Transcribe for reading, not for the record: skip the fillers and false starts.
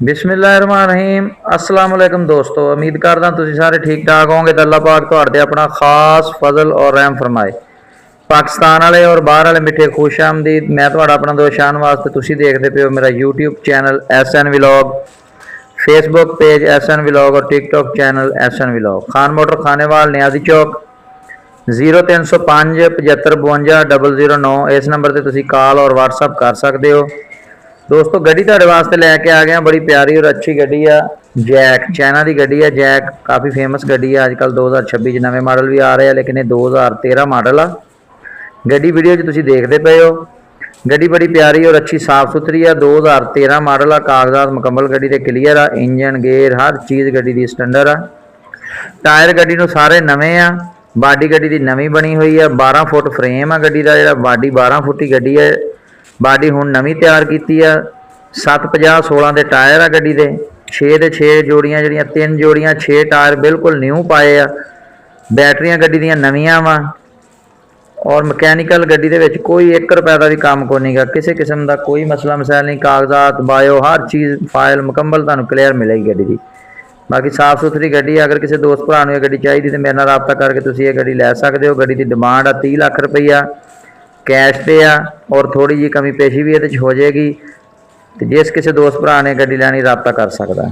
बिस्मिल्लाहिर्रहमानिर्रहीम अस्सलाम वालेकुम दोस्तों, उम्मीद करदा तुसीं सारे ठीक ठाक होवोगे। तो अल्लाह पाक तुहाडे अपना खास फजल और रहम फरमाए। पाकिस्तान वाले और बाहर वाले मिठे खुश आमदीद। मैं तुहाडा अपना दोस्त शान वास्ते तुसीं देखदे पे हो मेरा YouTube channel SN vlog, Facebook page SN vlog और TikTok channel SN vlog. Khan motor Khanewal Niazi Chowk 0305 75 52 009 इस नंबर से तुसीं कॉल और व्हाट्सअप कर सकते हो। दोस्तों गड्डी तुहाडे वास्ते लैके आ गया, बड़ी प्यारी और अच्छी गड्डी है। जैक चाइना की गड्डी है। जैक काफ़ी फेमस गड्डी है। अजकल 2026 नवे मॉडल भी आ रहे हैं, लेकिन ये 2013 मॉडल आ गड्डी। वीडियो तुसीं देखते पे हो। गड्डी बड़ी प्यारी और अच्छी साफ सुथरी है। 2013 मॉडल आ। कागजात मुकम्मल गड्डी के क्लीयर आ। इंजन गेयर हर चीज़ गड्डी की स्टैंडर्ड आ। टायर गड्डी नूं सारे नवे आ। बाडी गड्डी की नवी बनी हुई है। 12 फुट फ्रेम आ गड्डी का। जिहड़ा बाडी 12 फुट की गड्डी है। बाडी हुण नवी तैयार की है। 750 16 के टायर आ गड्डी के। 6 के 6 जोड़ियाँ जिहड़ियां 3 जोड़ियाँ 6 टायर बिल्कुल न्यू पाए आ। बैटरियां गड्डी दियां नवीआं वा और मकैनिकल गड्डी दे विच कोई 1 रुपए का भी काम को नहीं गा। किसी किस्म का कोई मसला मसाइल नहीं। कागजात बायो हर चीज़ फाइल मुकम्मल तुहानूं क्लीयर मिलेगी गड्डी की। बाकी साफ सुथरी गड्डी। अगर किसी दोस्त भरा नूं गड्डी चाहिए तो मेरे नाल राबता करके तुसीं ये गड्डी लै सकदे हो। गड्डी की डिमांड आ 30 लाख रुपया कैश पे आ और थोड़ी जी कमी पेशी भी ये हो जाएगी। तो जिस किसी दोस्त भरा ने गड्डी लैनी राबता कर सकता है।